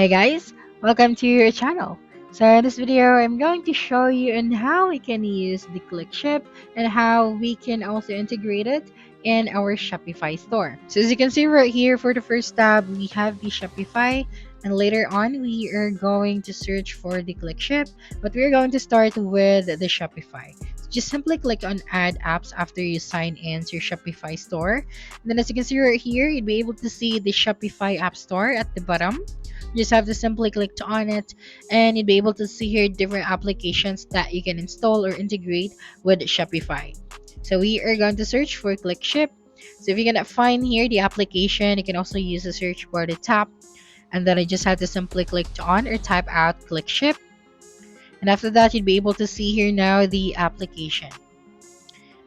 Hey guys, welcome to your channel. So in this video, I'm going to show you on how we can use the Clickship and how we can also integrate it in our Shopify store. So as you can see right here, for the first tab, we have the Shopify, and later on, we are going to search for the Clickship, but we're going to start with the Shopify. So just simply click on Add Apps after you sign in to your Shopify store. And then as you can see right here, you'd be able to see the Shopify App Store at the bottom. You just have to simply click on it, and you'll be able to see here different applications that you can install or integrate with Shopify. So we are going to search for Clickship. So if you're gonna find here the application, you can also use the search bar to tap, and then I just have to simply click on or type out Clickship. And after that, you'd be able to see here now the application.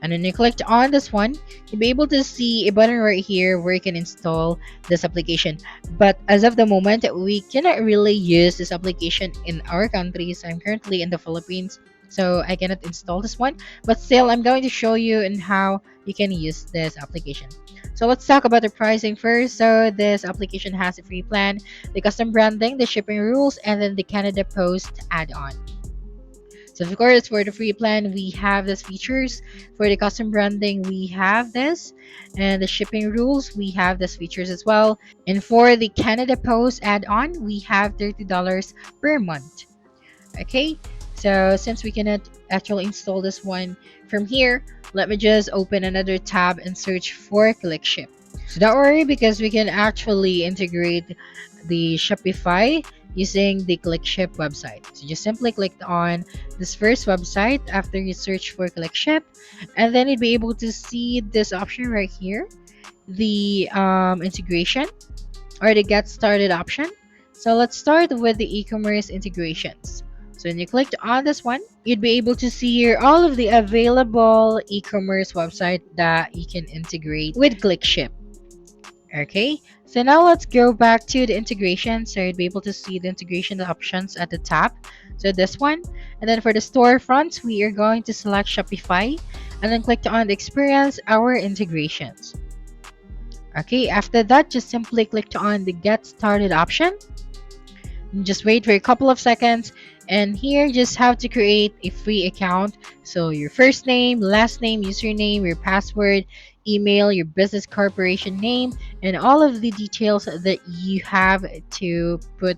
And when you clicked on this one, you'll be able to see a button right here where you can install this application. But as of the moment, we cannot really use this application in our country. So I'm currently in the Philippines, so I cannot install this one. But still, I'm going to show you in how you can use this application. So let's talk about the pricing first. So this application has a free plan, the custom branding, the shipping rules, and then the Canada Post add-on. So of course, for the free plan, we have these features. For the custom branding, we have this. And the shipping rules, we have these features as well. And for the Canada Post add-on, we have $30 per month. Okay, so since we cannot actually install this one from here, let me just open another tab and search for Clickship. So don't worry, because we can actually integrate the Shopify using the Clickship website. So just simply click on this first website after you search for Clickship, and then you'll be able to see this option right here, the integration or the get started option. So let's start with the e-commerce integrations. So when you clicked on this one, you'd be able to see here all of the available e-commerce website that you can integrate with Clickship. Okay, so now let's go back to the integration. So you'd be able to see the integration options at the top. So this one, and then for the storefronts, we are going to select Shopify, and then click on the experience our integrations. Okay, after that, just simply click on the get started option. And just wait for a couple of seconds, and here just have to create a free account. So your first name, last name, username, your password, email, your business corporation name, and all of the details that you have to put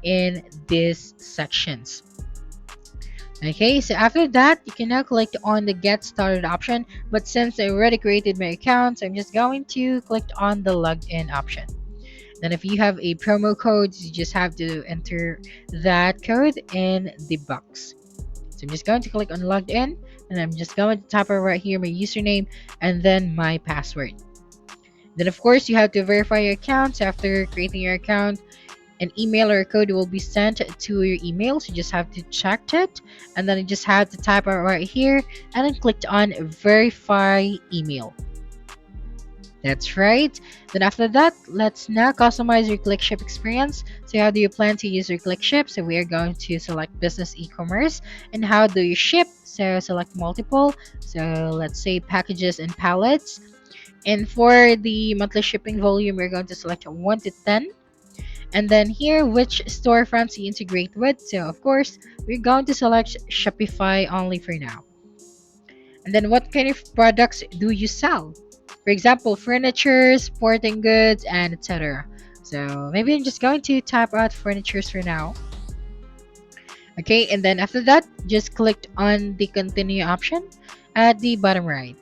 in these sections. Okay, so after that, you can now click on the get started option, but since I already created my account, so I'm just going to click on the logged in option. Then if you have a promo code, you just have to enter that code in the box. So I'm just going to click on logged in, and I'm just going to type right here my username and then my password. Then of course you have to verify your account. So after creating your account, an email or a code will be sent to your email. So you just have to check it, and then you just have to type it right here and then click on verify email. That's right. Then after that, let's now customize your Clickship experience. So how do you plan to use your Clickship? So we are going to select business e-commerce. And how do you ship? So select multiple. So let's say packages and pallets. And for the monthly shipping volume, we're going to select 1 to 10. And then here, which storefronts you integrate with. So of course, we're going to select Shopify only for now. And then what kind of products do you sell? For example, furniture, sporting goods, and etc. So maybe I'm just going to type out furnitures for now. Okay, and then after that, just click on the continue option at the bottom right.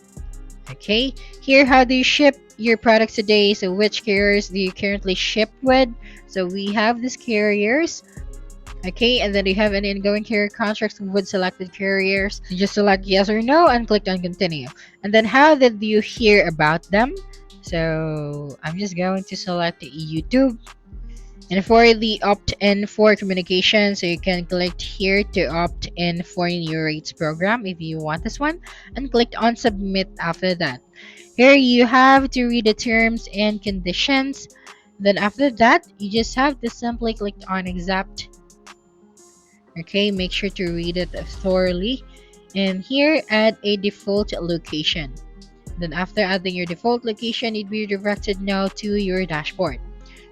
Okay, here, how do you ship your products today? So which carriers do you currently ship with? So we have these carriers. Okay, and then you have any ongoing carrier contracts with selected carriers. You just select yes or no and click on continue. And then how did you hear about them? So I'm just going to select YouTube. And for the opt-in for communication, so you can click here to opt in for new rates program if you want this one, and click on submit after that. Here you have to read the terms and conditions. Then after that, you just have to simply click on accept. Okay, make sure to read it thoroughly. And here, add a default location. Then after adding your default location, you'd be redirected now to your dashboard.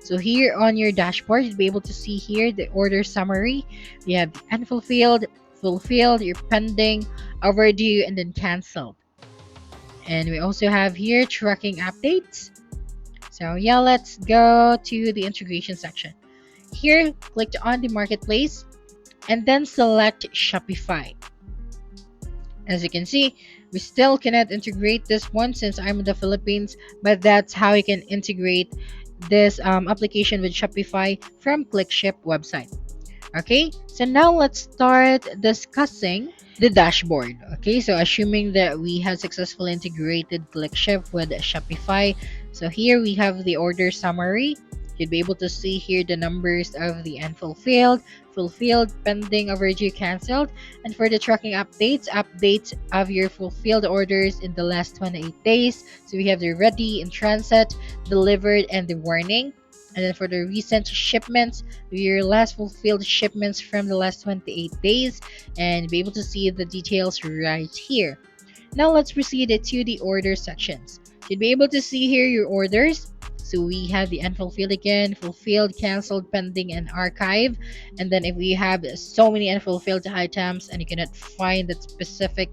So here on your dashboard, you'll be able to see here the order summary. We have the unfulfilled, fulfilled, your pending, overdue, and then canceled. And we also have here tracking updates. So yeah, let's go to the integration section. Here, click on the marketplace and then select Shopify. As you can see, we still cannot integrate this one since I'm in the Philippines, but that's how you can integrate this application with Shopify from Clickship website. Okay, so now let's start discussing the dashboard. Okay, so assuming that we have successfully integrated Clickship with Shopify, so here we have the order summary. You'd be able to see here the numbers of the unfulfilled, fulfilled, pending, overdue, canceled, and for the tracking updates of your fulfilled orders in the last 28 days. So we have the ready, in transit, delivered, and the warning. And then for the recent shipments, your last fulfilled shipments from the last 28 days, and be able to see the details right here. Now let's proceed to the order sections. You'd be able to see here your orders. So we have the unfulfilled again, fulfilled, canceled, pending, and archive. And then if we have so many unfulfilled items and you cannot find that specific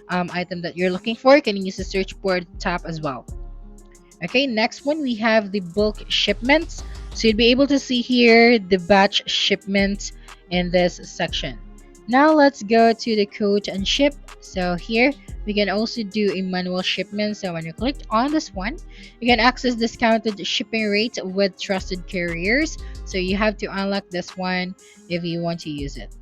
item that you're looking for, you can use the search bar tab as well. Okay, next one we have the bulk shipments. So you'll be able to see here the batch shipments in this section. Now let's go to the quote and ship. So here we can also do a manual shipment. So when you click on this one, you can access discounted shipping rates with trusted carriers. So you have to unlock this one if you want to use it.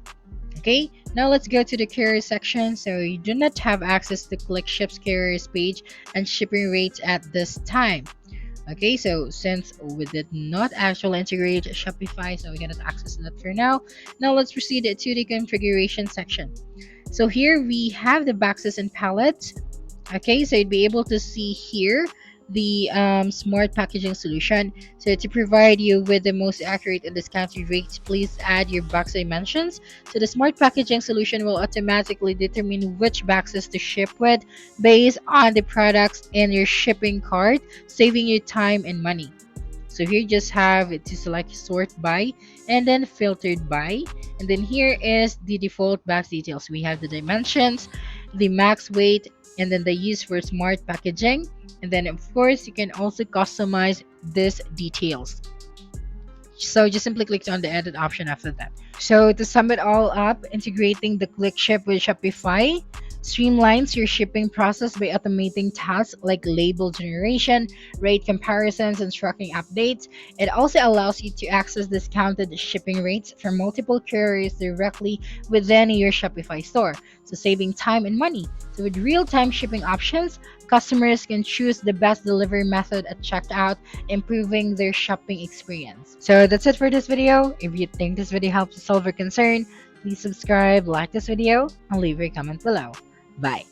Okay, now let's go to the carrier section. So you do not have access to Clickship's carriers page and shipping rates at this time. Okay, so since we did not actually integrate Shopify, so we cannot access that for now. Now let's proceed to the configuration section. So here we have the boxes and pallets. Okay, so you'd be able to see here the smart packaging solution. So to provide you with the most accurate and discounted rates, please add your box dimensions. So the smart packaging solution will automatically determine which boxes to ship with based on the products in your shipping cart, saving you time and money. So here you just have to select sort by and then filtered by. And then here is the default box details. We have the dimensions, the max weight, and then the use for smart packaging. And then of course you can also customize these details. So just simply click on the edit option after that. So to sum it all up, integrating the Clickship with Shopify streamlines your shipping process by automating tasks like label generation, rate comparisons, and tracking updates. It also allows you to access discounted shipping rates from multiple carriers directly within your Shopify store, so saving time and money. So with real-time shipping options, customers can choose the best delivery method at checkout, improving their shopping experience. So that's it for this video. If you think this video helps solve your concern, please subscribe, like this video, and leave your comment below. Bye.